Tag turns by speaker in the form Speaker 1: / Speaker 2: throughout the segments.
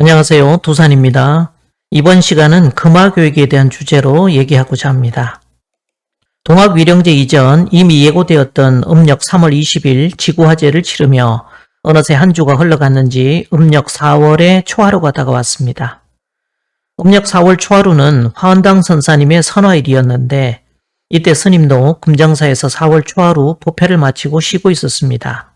Speaker 1: 안녕하세요. 두산입니다. 이번 시간은 금화교육에 대한 주제로 얘기하고자 합니다. 동학위령제 이전 이미 예고되었던 음력 3월 20일 지구화제를 치르며 어느새 한 주가 흘러갔는지 음력 4월에 초하루가 다가왔습니다. 음력 4월 초하루는 화원당 선사님의 선화일이었는데 이때 스님도 금정사에서 4월 초하루 법회를 마치고 쉬고 있었습니다.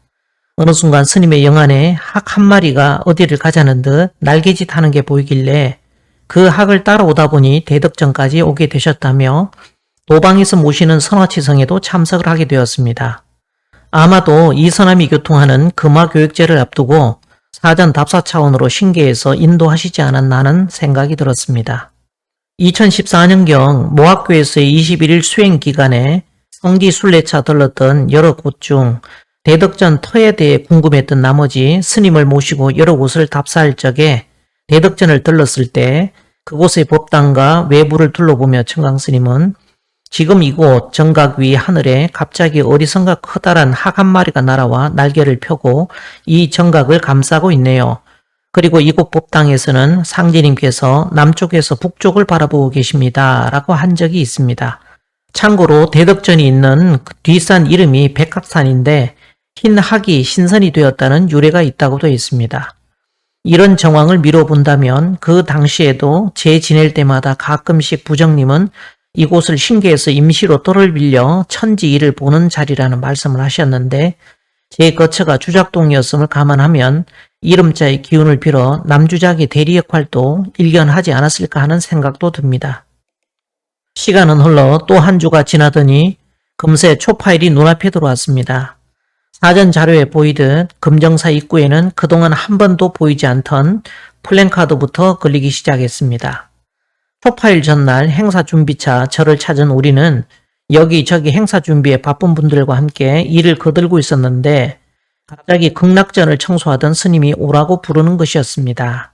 Speaker 1: 어느 순간 스님의 영안에 학 한 마리가 어디를 가자는 듯 날개짓 하는 게 보이길래 그 학을 따라오다 보니 대덕전까지 오게 되셨다며 도방에서 모시는 선화치성에도 참석을 하게 되었습니다. 아마도 이 선함이 교통하는 금화교육제를 앞두고 사전 답사 차원으로 신계에서 인도하시지 않았나 하는 생각이 들었습니다. 2014년경 모학교에서의 21일 수행 기간에 성지 순례차 들렀던 여러 곳 중 대덕전 터에 대해 궁금했던 나머지 스님을 모시고 여러 곳을 답사할 적에 대덕전을 들렀을 때 그곳의 법당과 외부를 둘러보며 청강스님은 지금 이곳 정각 위 하늘에 갑자기 어디선가 커다란 학 한 마리가 날아와 날개를 펴고 이 정각을 감싸고 있네요. 그리고 이곳 법당에서는 상제님께서 남쪽에서 북쪽을 바라보고 계십니다. 라고 한 적이 있습니다. 참고로 대덕전이 있는 그 뒷산 이름이 백합산인데 흰 학이 신선이 되었다는 유래가 있다고 되어 있습니다. 이런 정황을 미뤄본다면 그 당시에도 제 지낼 때마다 가끔씩 부정님은 이곳을 신계에서 임시로 뜰을 빌려 천지일을 보는 자리라는 말씀을 하셨는데 제 거처가 주작동이었음을 감안하면 이름자의 기운을 빌어 남주작의 대리 역할도 일견하지 않았을까 하는 생각도 듭니다. 시간은 흘러 또 한 주가 지나더니 금세 초파일이 눈앞에 들어왔습니다. 사전 자료에 보이듯 금정사 입구에는 그동안 한 번도 보이지 않던 플랜카드부터 걸리기 시작했습니다. 초파일 전날 행사 준비차 저를 찾은 우리는 여기저기 행사 준비에 바쁜 분들과 함께 일을 거들고 있었는데 갑자기 극락전을 청소하던 스님이 오라고 부르는 것이었습니다.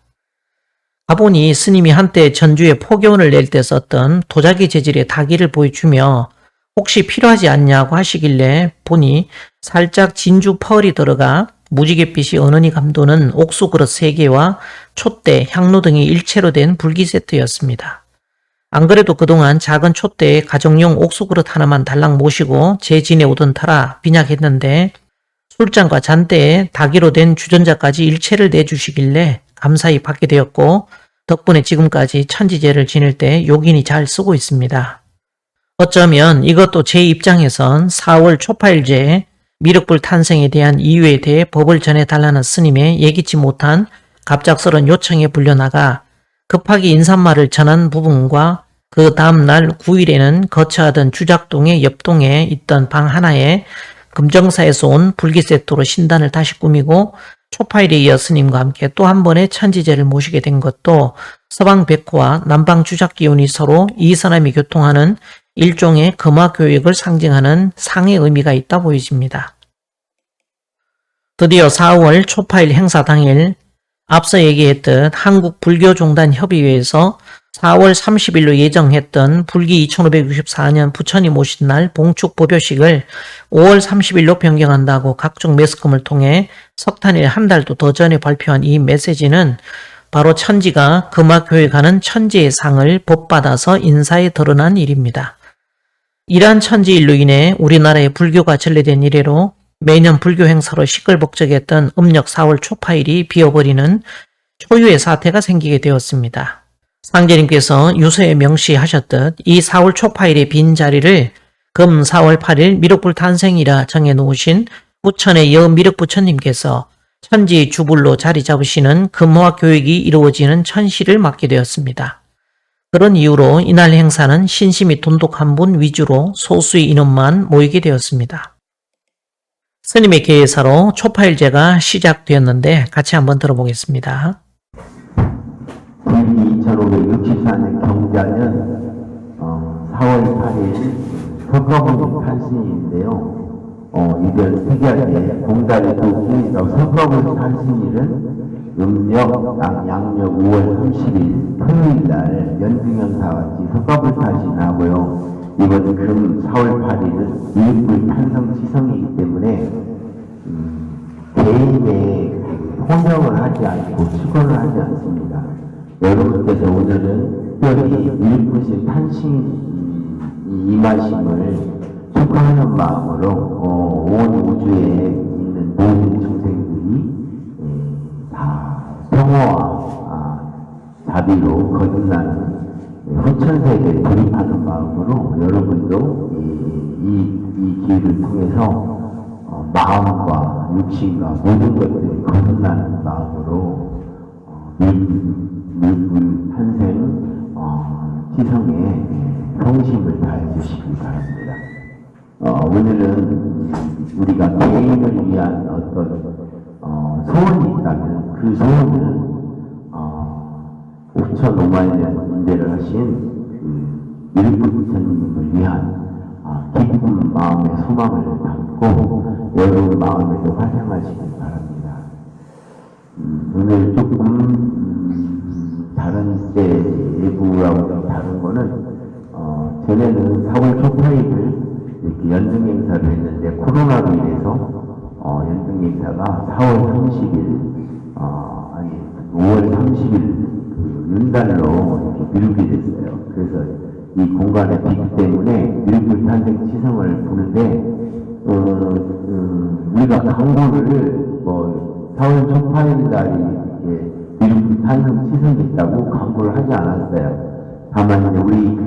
Speaker 1: 가보니 스님이 한때 전주에 포교원을 낼 때 썼던 도자기 재질의 다기를 보여주며 혹시 필요하지 않냐고 하시길래 보니 살짝 진주 펄이 들어가 무지갯빛이 은은히 감도는 옥수그릇 3개와 촛대, 향로 등이 일체로 된 불기 세트였습니다. 안 그래도 그동안 작은 촛대에 가정용 옥수그릇 하나만 달랑 모시고 제 진에 오던 터라 빈약했는데 술잔과 잔대에 다기로 된 주전자까지 일체를 내주시길래 감사히 받게 되었고 덕분에 지금까지 천지제를 지낼 때 요긴히 잘 쓰고 있습니다. 어쩌면 이것도 제 입장에선 4월 초파일제에 미륵불 탄생에 대한 이유에 대해 법을 전해달라는 스님의 예기치 못한 갑작스런 요청에 불려나가 급하게 인사말을 전한 부분과 그 다음날 9일에는 거처하던 주작동의 옆동에 있던 방 하나에 금정사에서 온 불기세토로 신단을 다시 꾸미고 초파일에 이어 스님과 함께 또 한 번의 천지제를 모시게 된 것도 서방 백호와 남방 주작기운이 서로 이 사람이 교통하는 일종의 금화교육을 상징하는 상의 의미가 있다 보여집니다. 드디어 4월 초파일 행사 당일 앞서 얘기했듯 한국불교종단협의회에서 4월 30일로 예정했던 불기 2564년 부처님 오신 날 봉축법요식을 5월 30일로 변경한다고 각종 매스컴을 통해 석탄일 한 달도 더 전에 발표한 이 메시지는 바로 천지가 금화교육하는 천지의 상을 법받아서 인사에 드러난 일입니다. 이러한 천지일로 인해 우리나라의 불교가 전래된 이래로 매년 불교 행사로 시끌벅적했던 음력 4월 초파일이 비어버리는 초유의 사태가 생기게 되었습니다. 상제님께서 유서에 명시하셨듯 이 4월 초파일의 빈 자리를 금 4월 8일 미륵불 탄생이라 정해놓으신 부천의 여미륵부처님께서 천지 주불로 자리 잡으시는 금화 교육이 이루어지는 천시를 맡게 되었습니다. 그런 이유로 이날 행사는 신심이 돈독한 분 위주로 소수의 인원만 모이게 되었습니다. 스님의 계사로 초파일제가 시작되었는데 같이 한번 들어보겠습니다.
Speaker 2: 불기 2564년 경자년 4월 8일 석가모니 탄신일인데요. 이별 특이하게 공달이 두기라고 석가모니 탄신일은 음력 양력 5월 30일 토요일날 연중연사 같이 석가모니 탄신하고요. 이번 금 4월 8일은 미륵불 탄성 지성이기 때문에 개인의 혼명을 하지 않고 수건을 하지 않습니다. 여러분께서 오늘은 특별히 미륵부신 탄신 이 임하심을 축하하는 마음으로 온 우주에 있는 모든 중생들이 다 평화와 자비로 거듭나는 후천세계에 돌입하는 마음으로 여러분도 이 기회를 통해서 마음과 육신과 모든 것들이 거듭나는 마음으로 밀불 탄생 지성에 성심을 다해 주시기 바랍니다. 오늘은 우리가 개인을 위한 어떤 소원이 있다면 그 소원은 5천5만 년 인대를 하신 밀불 부처님을 위한 기쁜 마음의 소망을 담고 여러분 마음에도 활성하시기 바랍니다. 오늘 조금 다른 때 예부하고 다른 거는 전에는 4월 초파일을 이렇게 연등 행사를 했는데 코로나로 인해서 연등 행사가 4월 30일 아니 5월 30일 그 윤달로 이렇게 미루게 됐어요. 그래서 이 공간의 비 때문에 밀불 탄생 치성을 보는데 우리가 광고를 4월 초파일 날이 밀불 탄생 치성이 있다고 광고를 하지 않았어요. 다만 우리 그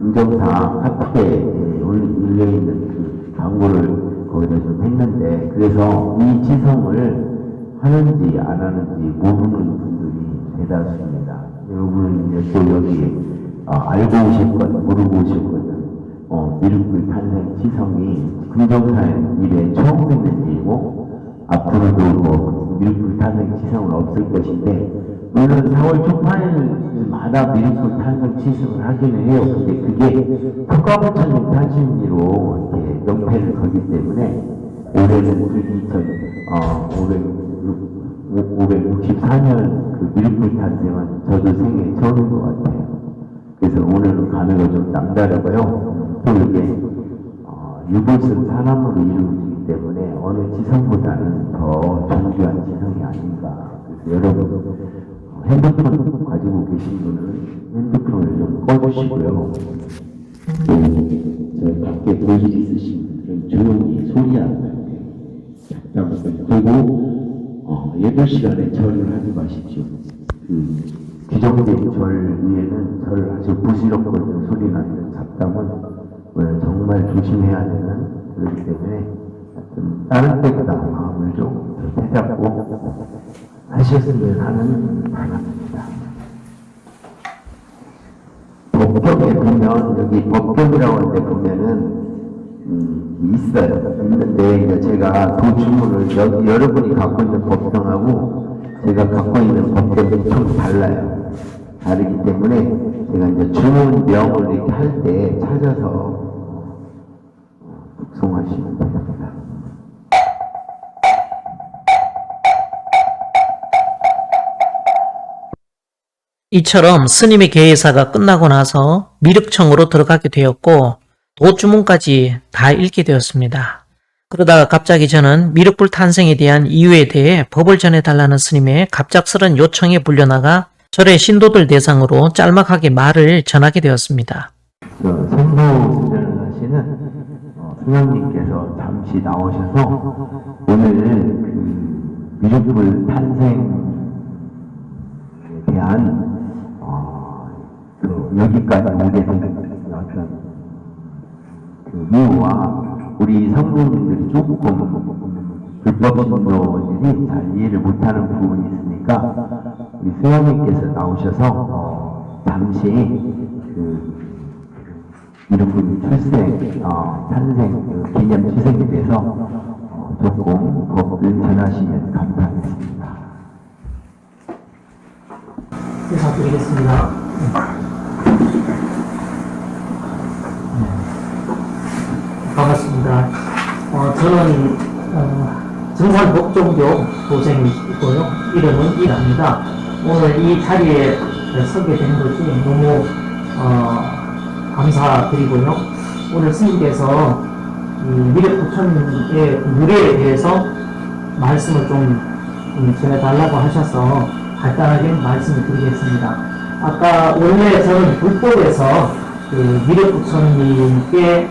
Speaker 2: 긍정사 카톡에 올려있는 그 광고를 거기다 좀 했는데, 그래서 이 치성을 하는지 안 하는지 모르는 분들이 대다수입니다. 여러분은 이제 또 여기 알고 오실 것, 모르고 오실 것은 밀불 탄생 치성이 긍정사의 일에 처음 있는 일이고 앞으로도 밀불 탄생 치성은 없을 것인데, 물론 4월 초파일마다 밀불 탄생 치성을 하기는 해요. 근데 그게 특가부처님 탄신일로 이렇게 명패를 거기 때문에 올해는 그 564년 그 밀불 탄생은 저도 생애 처음인 것 같아요. 그래서 오늘은 감회가 좀 남다르고요. 또 이게 유불선 산암으로 이루어지기 때문에 어느 지성보다는 더 정교한 지성이 아닌가. 그래서 여러분 핸드폰 가지고 계신 분은 핸드폰을 좀 꺼주시고요. 저 밖에 볼일 있으신 분들은 조용히 소리 안 나게 잡담을 그리고 예배 시간에 절을 하지 마십시오. 규정된 절 위에는 절 아주 부스럭거리는 소리 나는 잡담은 정말 조심해야 되는 그렇기 때문에 다른 때보다 마음을 좀 되잡고 하셨으면 하는 바람입니다. 법경에 보면 여기 법경이라고 하는데 보면은 있어요. 있는데 제가 도주문을 여러분이 갖고 있는 법경하고 제가 갖고 있는 법경이 좀 달라요. 다르기 때문에 제가 이제 주문명을 이렇게 할 때 찾아서 복송하시면 됩니다.
Speaker 1: 이처럼 스님의 개회사가 끝나고 나서 미륵청으로 들어가게 되었고 도주문까지 다 읽게 되었습니다. 그러다가 갑자기 저는 미륵불 탄생에 대한 이유에 대해 법을 전해달라는 스님의 갑작스런 요청에 불려나가 절의 신도들 대상으로 짤막하게 말을 전하게 되었습니다.
Speaker 2: 성도 운전을 하시는 수장님께서 잠시 나오셔서 오늘 그 미륵불 탄생에 대한 여기까지 오게 된 어떤 그 이유와 우리 성도님들이 조금 불법 신도들이 잘 이해를 못하는 부분이 있으니까 우리 수장님께서 나오셔서 잠시 그 미륵불 출생, 탄생 기념 추생에 대해서 조금 법을 전하시면 감사하겠습니다.
Speaker 1: 인사드리겠습니다. 반갑습니다. 저는 정산 법종교 도생이고요. 이름은 이랍니다. 오늘 이 자리에 서게 된 것이 너무 감사드리고요. 오늘 스님께서 미륵부처님의 유래에 대해서 말씀을 좀 전해달라고 하셔서 간단하게 말씀을 드리겠습니다. 아까 원래 저는 불법에서 그 미륵부처님께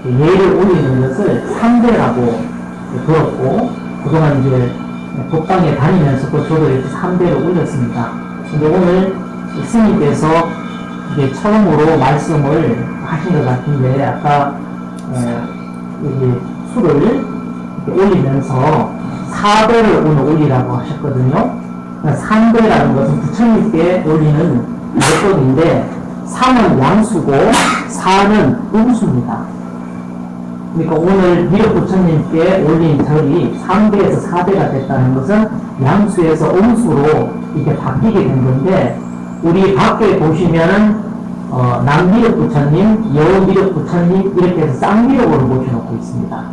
Speaker 1: 예를 올리는 것을 3대라고 들었고, 그동안 이제 법당에 다니면서도 저도 이렇게 3대를 올렸습니다. 근데 오늘 스님께서 이제 처음으로 말씀을 하신 것 같은데, 아까 여기 술을 이렇게 올리면서 4배를 오늘 올리라고 하셨거든요. 3배라는 것은 부처님께 올리는 예법인데, 3은 양수고 4는 음수입니다. 그러니까 오늘 미륵 부처님께 올린 절이 3배에서 4배가 됐다는 것은 양수에서 음수로 이렇게 바뀌게 된 건데, 우리 밖에 보시면은 남미륵 부처님, 여미륵 부처님 이렇게 해서 쌍미륵으로 모셔놓고 있습니다.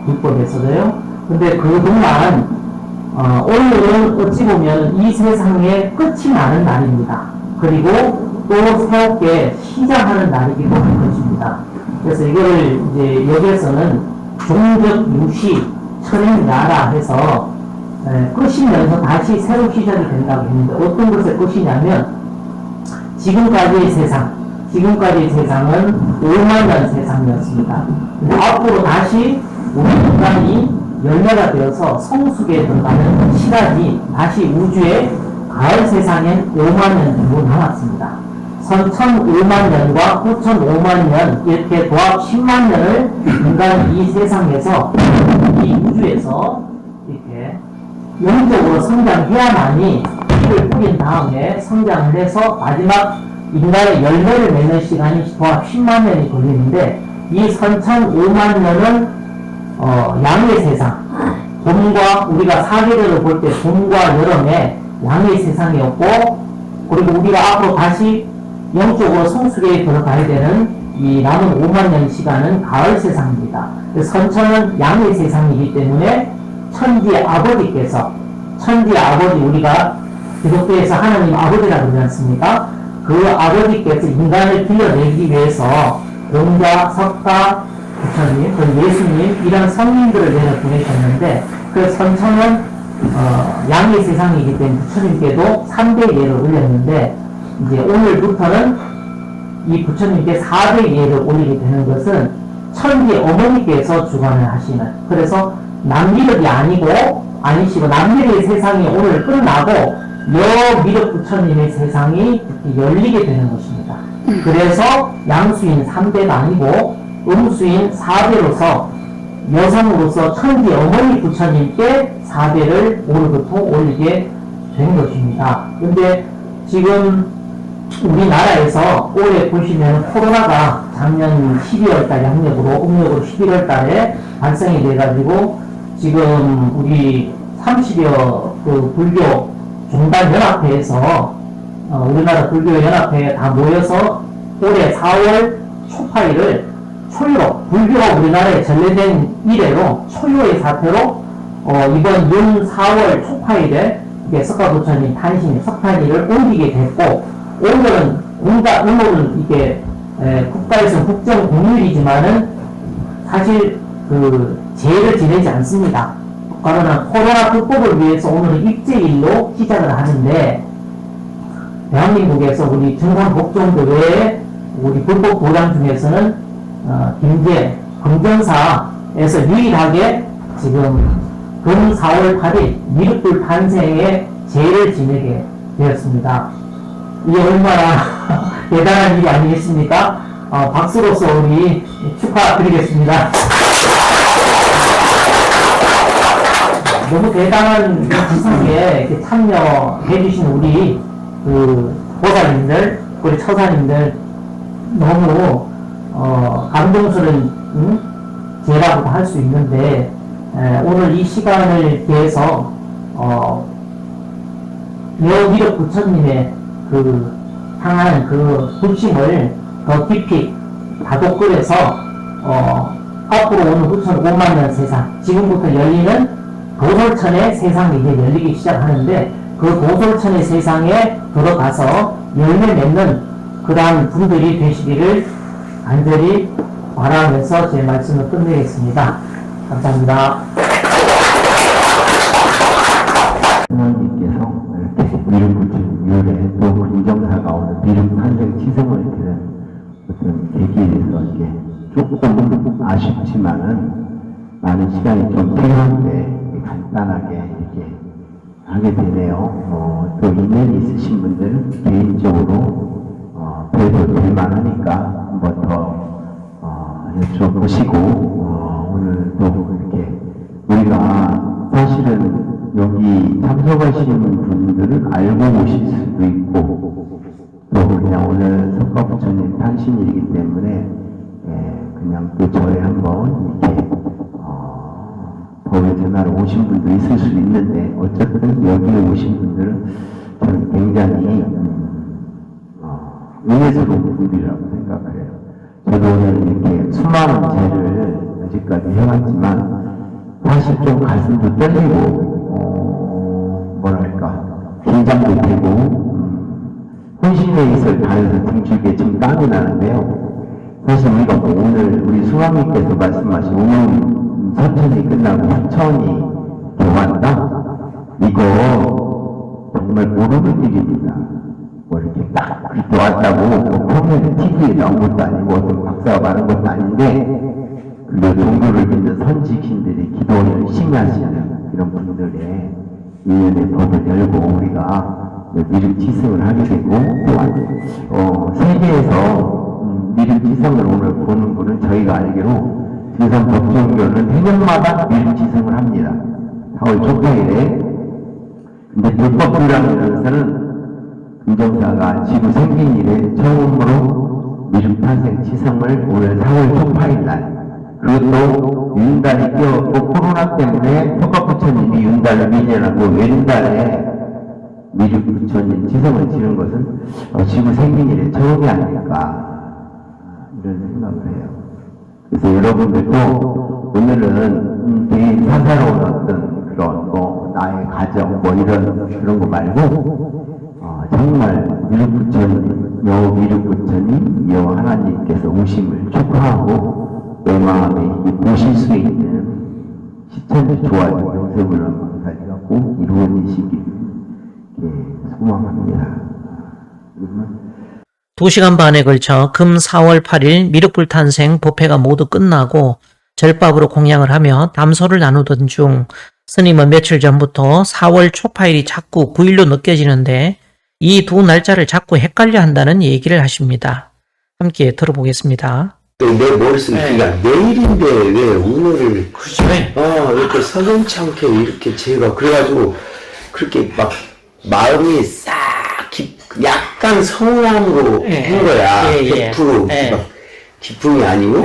Speaker 1: 불법에서도요. 근데 그동안 오늘은 어찌 보면 이 세상의 끝이 나는 날입니다. 그리고 또 새롭게 시작하는 날이기도 한 것입니다. 그래서 이거를 이제 여기에서는 종적 유시 철행야라 해서 끝이면서 다시 새로 시작이 된다고 했는데, 어떤 것의 끝이냐면 지금까지의 세상은 5만년 세상이었습니다. 근데 앞으로 다시 우리 인간이 열매가 되어서 성숙에 들어가는 시간이 다시 우주의 가을 세상엔 5만년 정도 남았습니다. 선 5만년과 후천 5만년 이렇게 도합 10만년을 인간이 이 세상에서, 이 우주에서 이렇게 영적으로 성장해야만이 피를 뿌린 다음에 성장을 해서 마지막 인간의 열매를 맺는 시간이 도합 10만년이 걸리는데, 이 선천 5만년은 양의 세상, 봄과 우리가 사계절을 볼 때 봄과 여름에 양의 세상이었고, 그리고 우리가 앞으로 다시 영적으로 성숙에 들어가야 되는 이 남은 5만년 시간은 가을 세상입니다. 선천은 양의 세상이기 때문에 천지의 아버지께서, 천지의 아버지, 우리가 기독교에서 하나님 아버지라고 그러지 않습니까? 그 아버지께서 인간을 길러내기 위해서 공자, 석가, 부처님, 그 예수님 이런 성인들을 내려 보내셨는데, 그 선천은 양의 세상이기 때문에 부처님께도 3대 예를 올렸는데, 이제 오늘부터는 이 부처님께 4대 예를 올리게 되는 것은 천지 어머니께서 주관을 하시는, 그래서 남미륵이 아니시고 남미륵의 세상이 오늘 끝나고 여미륵 부처님의 세상이 열리게 되는 것입니다. 그래서 양수인 3대가 아니고 음수인 4대로서 여성으로서 천지 어머니 부처님께 4대를 오늘부터 올리게 된 것입니다. 근데 지금 우리나라에서 올해 보시면 코로나가 작년 12월달 음력으로 11월달에 발생이 돼가지고 지금 우리 30여 그 불교 종단연합회에서 우리나라 불교연합회에 다 모여서 올해 4월 초파일을 초유로, 불교가 우리나라에 전래된 이래로 초유의 사태로 이번 윤 4월 초파일에 석가부처님 탄신 석탄일을 옮기게 됐고, 오늘은 이게 국가에서 국정 공휴일이지만은 사실 그 제를 지내지 않습니다. 코로나 극복을 위해서 오늘은 입제일로 시작을 하는데, 대한민국에서 우리 증산 복종도 외에 우리 불법 도장 중에서는 김제 금전사에서 유일하게 지금 금 4월 8일 미륵불 탄생의 제를 지내게 되었습니다. 이게 얼마나 대단한 일이 아니겠습니까? 박수로서 우리 축하드리겠습니다. 너무 대단한 지성에 이렇게 참여해주신 우리 그 보살님들, 우리 처사님들 너무 감동스러운 제라고도 할 수 있는데, 오늘 이 시간을 위해서 여미륵 부처님의 그 향하는 그 불심을 더 깊이 다독거려서 앞으로 오는 9,5만년 세상, 지금부터 열리는 도솔천의 세상이 이제 열리기 시작하는데, 그 도솔천의 세상에 들어가서 열매 맺는 그러한 분들이 되시기를 간절히 바라면서 제 말씀을 끝내겠습니다. 감사합니다.
Speaker 2: 하나님께서 미륵 탄생 치성을 드는 어떤 계기에서 이게 조금 아쉽지만은 많은 시간이 좀 필요한데 간단하게 이렇게 하게 되네요. 또 인연이 있으신 분들은 개인적으로 뵈도 될만하니까 한번 더 여쭤보시고 오늘 또 이렇게 우리가 사실은 여기 참석하시는 분들은 알고 오실 수도 있고 또 그냥 오늘 석가부처님 탄신일이기 때문에 그냥 또 저에 한번 이렇게 법의 전화로 오신 분도 있을 수 있는데 어쨌든 여기에 오신 분들은 저는 굉장히 은혜스러운 분들이라고 생각해요. 저도 오늘 이렇게 수많은 죄를 여지까지 해왔지만 사실 좀 가슴도 떨리고 뭐랄까 긴장도 되고 혼신의 있을 다해서 등줄기에 지금 땀이 나는데요. 사실 우리가 오늘 우리 수왕님께서 말씀하신 오늘 서천이 끝나고 후천이 교환다? 이거 정말 모르는 일입니다. 뭐 이렇게 딱 그렇게 왔다고 뭐 평소에 TV에 나온 것도 아니고 어떤 박사가 말한 것도 아닌데 그리고 종교를 믿는 선지신들이 기도 열심히 하시는 이런 분들의 인연의 법을 열고 우리가 미륵 지성을 하게 되고 또한 세계에서 미륵 지성을 오늘 보는 분은 저희가 알기로 지성 법정교는 해년마다 미륵 지성을 합니다. 4월 초파일에. 근데 불법불량에서는 금정사가 지구 생긴 이래 처음으로 미륵 탄생 지성을 오늘 4월 초파일 날 그것도 윤달이 끼었고 코로나 때문에 석가부처님이 윤달을 미련하고 왼달에 미륵 부처님 지성을 지는 것은 지구 생긴 이래 처음이 아닐까 이런 생각을 해요. 그래서 여러분들도 오늘은 개인 사사로운 어떤 그런 나의 가정 이런 그런 거 말고 정말 미륵 부처님, 미륵 부처님, 하나님께서 오심을 축하하고 내 마음에 보실 수 있는 시천이 좋아진 영세불능 방사지가 꼭 이루어지시길 소망합니다.
Speaker 1: 2시간 반에 걸쳐 금 4월 8일 미륵불탄생 법회가 모두 끝나고 절밥으로 공양을 하며 담소를 나누던 중 스님은 며칠 전부터 4월 초파일이 자꾸 9일로 느껴지는데 이 두 날짜를 자꾸 헷갈려 한다는 얘기를 하십니다. 함께 들어보겠습니다.
Speaker 3: 내 머릿속에 그러니까 내일인데 왜 오늘을 이렇게 석연치 않게 이렇게 제가 그래가지고 그렇게 막 마음이 싹 약간 서운함으로 한 거야. 100% 막 기쁨이 아니고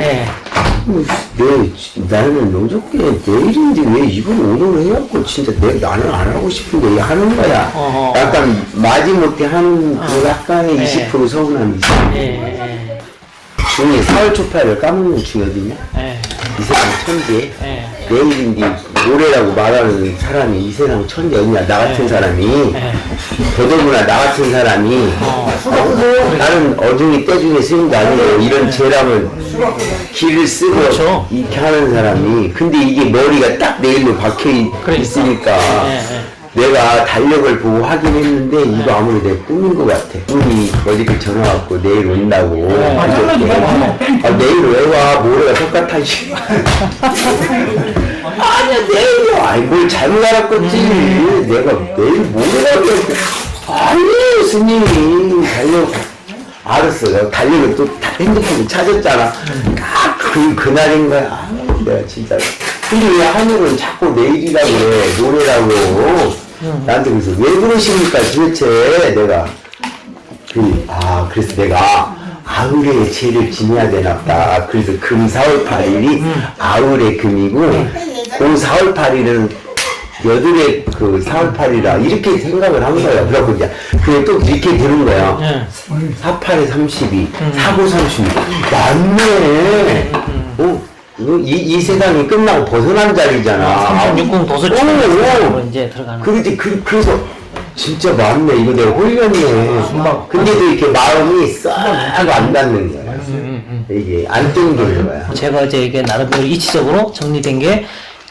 Speaker 3: 나는 어저께 내일인데 왜 이걸 오늘 해갖고 진짜 나는 안 하고 싶은데 하는 거야. 약간 마지못해 하는 그 약간의 20% 서운함이 있어. 중에 4월 초파일을 까먹는 중이거든요. 이 세상 천재. 내일인데 모레라고 말하는 사람이 이 세상 천재 어디냐. 나 같은 사람이. 더더구나 나 같은 사람이. 나는 어중이 떼중이 쓰는 게 아니에요. 이런 재량을 길을 쓰고
Speaker 1: 그렇죠.
Speaker 3: 이렇게 하는 사람이. 근데 이게 머리가 딱 내일로 박혀 있으니까. 내가 달력을 보고 확인했는데 이거 아무래도 내 꿈인 것 같아. 꿈이 어저께 전화 왔고 내일 온다고. 내일 왜 와? 모레가 똑같아지. 아니야 내일 와. 아니 뭘 잘못 알았겠지. 내가 내일 모레라고 했는데 아니 스님이 달력 알았어. 내가 달력을 또 핸드폰을 찾았잖아. 딱 그날인 거야. 내가 진짜. 근데 왜 하늘은 자꾸 내일이라고 해, 모레라고. 나한테 그래서 왜 그러십니까 도대체 내가. 그래서 내가 아울의 죄를 지내야 되나보다. 그래서 금 4월 8일이 아울의 금이고, 그 4월 8일은 여들의 그 4월 8일이라 이렇게 생각을 한 거야. 그래갖고 이제 그게 또 이렇게 되는 거야. 48에 32, 49, 36. 맞네. 이 세상이 끝나고 벗어난 자리잖아.
Speaker 1: 360 도서처럼 이제 들어가는.
Speaker 3: 그래서 진짜 맞네. 이거 내가 홀렸네. 근데도 이렇게 마음이 싹 안 닿는 거야. 이게 안 땡기는 거야.
Speaker 1: 제가 이제 이게 나름대로 이치적으로 정리된 게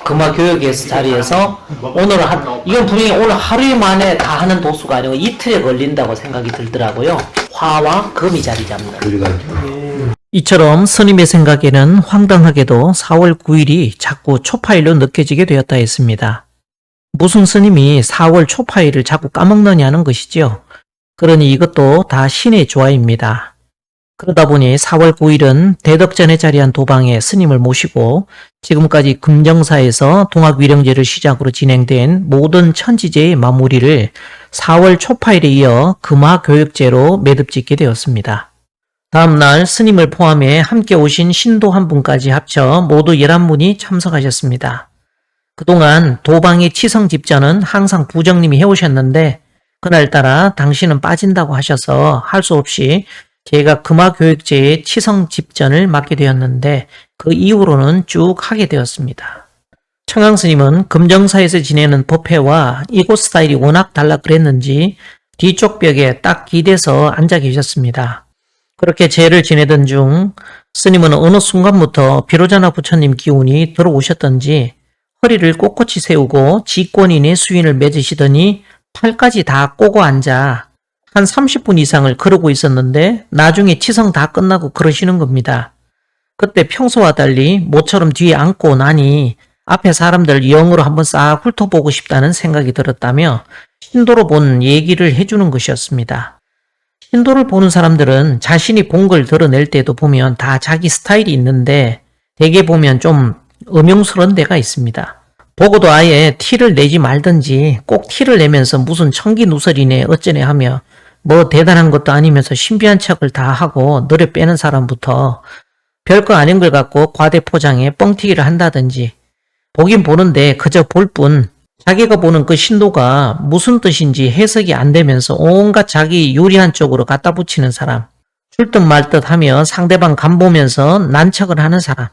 Speaker 1: 금화교육의 자리에서 오늘 이건 분명히 오늘 하루 만에 다 하는 도수가 아니고 이틀에 걸린다고 생각이 들더라고요. 화와 금이 자리 잡는.
Speaker 3: 그래가지고
Speaker 1: 이처럼 스님의 생각에는 황당하게도 4월 9일이 자꾸 초파일로 느껴지게 되었다 했습니다. 무슨 스님이 4월 초파일을 자꾸 까먹느냐는 것이지요. 그러니 이것도 다 신의 조화입니다. 그러다 보니 4월 9일은 대덕전에 자리한 도방에 스님을 모시고 지금까지 금정사에서 동학위령제를 시작으로 진행된 모든 천지제의 마무리를 4월 초파일에 이어 금화교육제로 매듭짓게 되었습니다. 다음날 스님을 포함해 함께 오신 신도 한 분까지 합쳐 모두 11분이 참석하셨습니다. 그동안 도방의 치성 집전은 항상 부정님이 해오셨는데 그날따라 당신은 빠진다고 하셔서 할 수 없이 제가 금화교육제의 치성 집전을 맡게 되었는데 그 이후로는 쭉 하게 되었습니다. 청강스님은 금정사에서 지내는 법회와 이곳 스타일이 워낙 달라 그랬는지 뒤쪽 벽에 딱 기대서 앉아 계셨습니다. 그렇게 제를 지내던 중 스님은 어느 순간부터 비로자나 부처님 기운이 들어오셨던지 허리를 꼿꼿이 세우고 지권인의 수인을 맺으시더니 팔까지 다 꼬고 앉아 한 30분 이상을 그러고 있었는데 나중에 치성 다 끝나고 그러시는 겁니다. 그때 평소와 달리 모처럼 뒤에 앉고 나니 앞에 사람들 영으로 한번 싹 훑어보고 싶다는 생각이 들었다며 신도로 본 얘기를 해주는 것이었습니다. 신도를 보는 사람들은 자신이 본 걸 드러낼 때도 보면 다 자기 스타일이 있는데 대개 보면 좀 음흉스러운 데가 있습니다. 보고도 아예 티를 내지 말든지 꼭 티를 내면서 무슨 청기누설이네 어쩌네 하며 뭐 대단한 것도 아니면서 신비한 척을 다 하고 노래 빼는 사람부터 별거 아닌 걸 갖고 과대 포장해 뻥튀기를 한다든지 보긴 보는데 그저 볼 뿐 자기가 보는 그 신도가 무슨 뜻인지 해석이 안 되면서 온갖 자기 유리한 쪽으로 갖다 붙이는 사람, 줄 듯 말 듯 하며 상대방 간 보면서 난척을 하는 사람,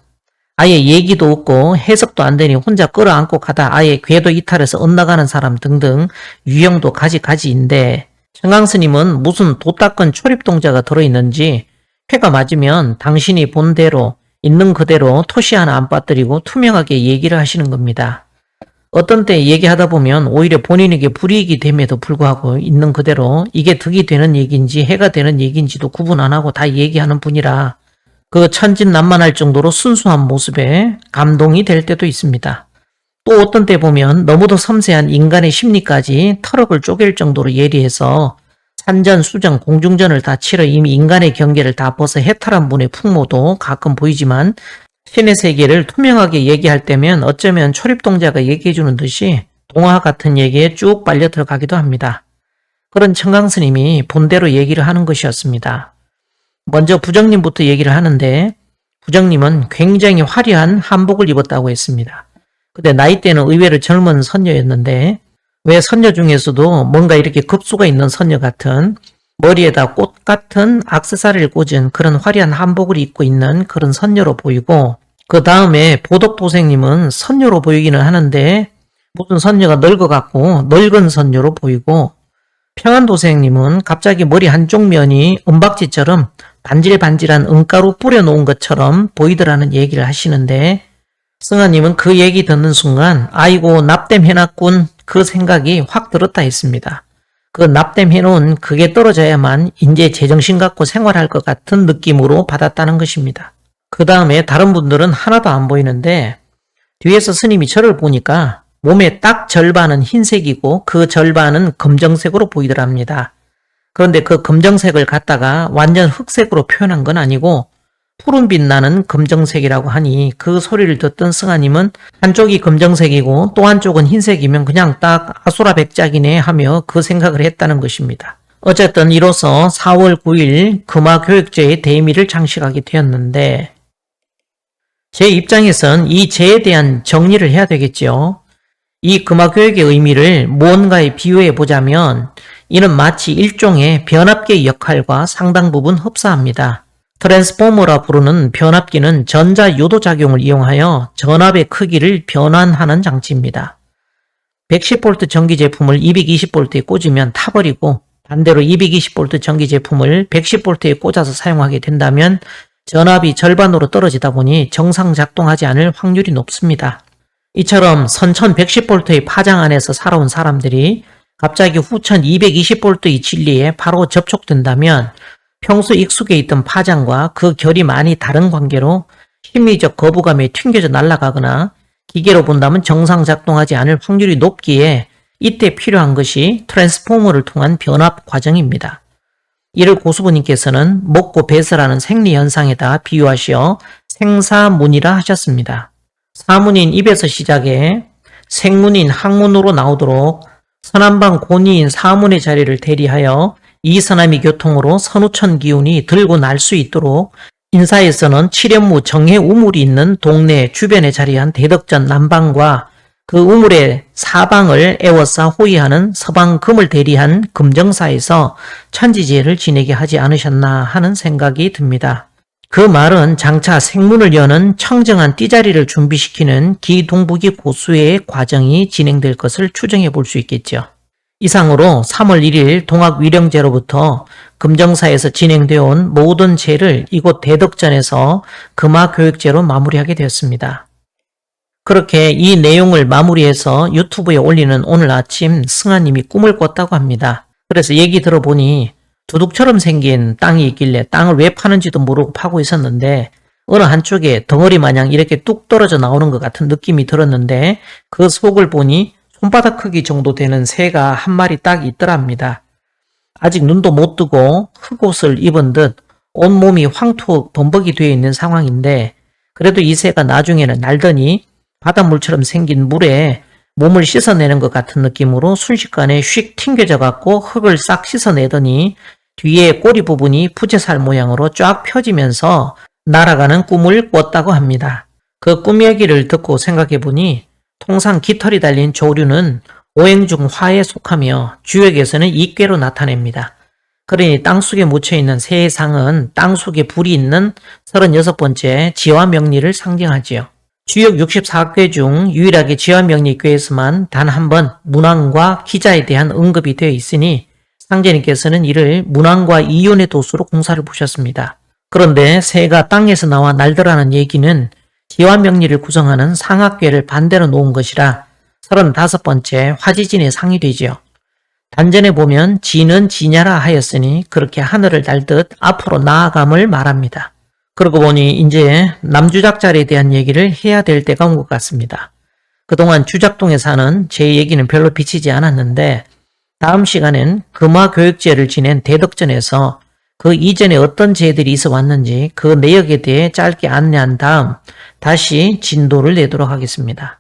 Speaker 1: 아예 얘기도 없고 해석도 안 되니 혼자 끌어안고 가다 아예 궤도 이탈해서 엇나가는 사람 등등 유형도 가지가지인데 청강스님은 무슨 도 닦은 초립동자가 들어있는지 회가 맞으면 당신이 본 대로 있는 그대로 토시 하나 안 빠뜨리고 투명하게 얘기를 하시는 겁니다. 어떤 때 얘기하다 보면 오히려 본인에게 불이익이 됨에도 불구하고 있는 그대로 이게 득이 되는 얘기인지 해가 되는 얘기인지도 구분 안 하고 다 얘기하는 분이라 그 천진난만할 정도로 순수한 모습에 감동이 될 때도 있습니다. 또 어떤 때 보면 너무도 섬세한 인간의 심리까지 터럭을 쪼갤 정도로 예리해서 산전, 수전, 공중전을 다 치러 이미 인간의 경계를 다 벗어 해탈한 분의 풍모도 가끔 보이지만 신의 세계를 투명하게 얘기할 때면 어쩌면 초립동자가 얘기해주는 듯이 동화 같은 얘기에 쭉 빨려 들어가기도 합니다. 그런 청강스님이 본대로 얘기를 하는 것이었습니다. 먼저 부정님부터 얘기를 하는데 부정님은 굉장히 화려한 한복을 입었다고 했습니다. 근데 나이대는 의외로 젊은 선녀였는데 왜 선녀 중에서도 뭔가 이렇게 급수가 있는 선녀 같은 머리에다 꽃 같은 액세서리를 꽂은 그런 화려한 한복을 입고 있는 그런 선녀로 보이고 그 다음에 보덕도생님은 선녀로 보이기는 하는데 무슨 선녀가 늙어갖고 늙은 선녀로 보이고 평안도생님은 갑자기 머리 한쪽 면이 은박지처럼 반질반질한 은가루 뿌려놓은 것처럼 보이더라는 얘기를 하시는데 승아님은 그 얘기 듣는 순간 아이고 납땜 해놨군 그 생각이 확 들었다 했습니다. 그 납땜 해놓은 그게 떨어져야만 이제 제정신 갖고 생활할 것 같은 느낌으로 받았다는 것입니다. 그 다음에 다른 분들은 하나도 안 보이는데 뒤에서 스님이 저를 보니까 몸의 딱 절반은 흰색이고 그 절반은 검정색으로 보이더랍니다. 그런데 그 검정색을 갖다가 완전 흑색으로 표현한 건 아니고 푸른빛 나는 검정색이라고 하니 그 소리를 듣던 승아님은 한쪽이 검정색이고 또 한쪽은 흰색이면 그냥 딱 아수라백작이네 하며 그 생각을 했다는 것입니다. 어쨌든 이로써 4월 9일 금화교육제의 대미를 장식하게 되었는데 제 입장에선 이 제에 대한 정리를 해야 되겠죠. 이 금화교육의 의미를 무언가에 비유해 보자면 이는 마치 일종의 변압기의 역할과 상당 부분 흡사합니다. 트랜스포머라 부르는 변압기는 전자 요도작용을 이용하여 전압의 크기를 변환하는 장치입니다. 110V 전기 제품을 220V에 꽂으면 타버리고 반대로 220V 전기 제품을 110V에 꽂아서 사용하게 된다면 전압이 절반으로 떨어지다 보니 정상 작동하지 않을 확률이 높습니다. 이처럼 선천 110V의 파장 안에서 살아온 사람들이 갑자기 후천 220V의 진리에 바로 접촉된다면 평소 익숙해 있던 파장과 그 결이 많이 다른 관계로 심리적 거부감에 튕겨져 날아가거나 기계로 본다면 정상 작동하지 않을 확률이 높기에 이때 필요한 것이 트랜스포머를 통한 변압 과정입니다. 이를 고수부님께서는 먹고 배설하는 생리현상에다 비유하시어 생사문이라 하셨습니다. 사문인 입에서 시작해 생문인 항문으로 나오도록 서남방 고니인 사문의 자리를 대리하여 이 서남이 교통으로 선우천 기운이 들고 날 수 있도록 인사에서는 칠연무 정해 우물이 있는 동네 주변에 자리한 대덕전 남방과 그 우물의 사방을 에워싸 호위하는 서방금을 대리한 금정사에서 천지지혜를 지내게 하지 않으셨나 하는 생각이 듭니다. 그 말은 장차 생문을 여는 청정한 띠자리를 준비시키는 기동북이 고수의 과정이 진행될 것을 추정해 볼 수 있겠죠. 이상으로 3월 1일 동학위령제로부터 금정사에서 진행되어 온 모든 제를 이곳 대덕전에서 금화교육제로 마무리하게 되었습니다. 그렇게 이 내용을 마무리해서 유튜브에 올리는 오늘 아침 승아님이 꿈을 꿨다고 합니다. 그래서 얘기 들어보니 두둑처럼 생긴 땅이 있길래 땅을 왜 파는지도 모르고 파고 있었는데 어느 한쪽에 덩어리 마냥 이렇게 뚝 떨어져 나오는 것 같은 느낌이 들었는데 그 속을 보니 손바닥 크기 정도 되는 새가 한 마리 딱 있더랍니다. 아직 눈도 못 뜨고 흑옷을 입은 듯 온몸이 황토 범벅이 되어 있는 상황인데 그래도 이 새가 나중에는 날더니 바닷물처럼 생긴 물에 몸을 씻어내는 것 같은 느낌으로 순식간에 휙 튕겨져 갖고 흙을 싹 씻어내더니 뒤에 꼬리 부분이 부채살 모양으로 쫙 펴지면서 날아가는 꿈을 꿨다고 합니다. 그 꿈 얘기를 듣고 생각해 보니 통상 깃털이 달린 조류는 오행 중 화에 속하며 주역에서는 이괴로 나타냅니다. 그러니 땅속에 묻혀있는 새의 상은 땅속에 불이 있는 36번째 지화명리를 상징하지요. 주역 64괴 중 유일하게 지화명리괴에서만 단 한 번 문왕과 기자에 대한 언급이 되어 있으니 상제님께서는 이를 문왕과 이윤의 도수로 공사를 보셨습니다. 그런데 새가 땅에서 나와 날더라는 얘기는 지화명리를 구성하는 상악괴를 반대로 놓은 것이라 35번째 화지진의 상이 되지요. 단전에 보면 지는 지냐라 하였으니 그렇게 하늘을 날듯 앞으로 나아감을 말합니다. 그러고 보니 이제 남주작자에 대한 얘기를 해야 될 때가 온 것 같습니다. 그동안 주작동에 사는 제 얘기는 별로 비치지 않았는데 다음 시간엔 금화교육제를 지낸 대덕전에서 그 이전에 어떤 제들이 있어 왔는지 그 내역에 대해 짧게 안내한 다음 다시 진도를 내도록 하겠습니다.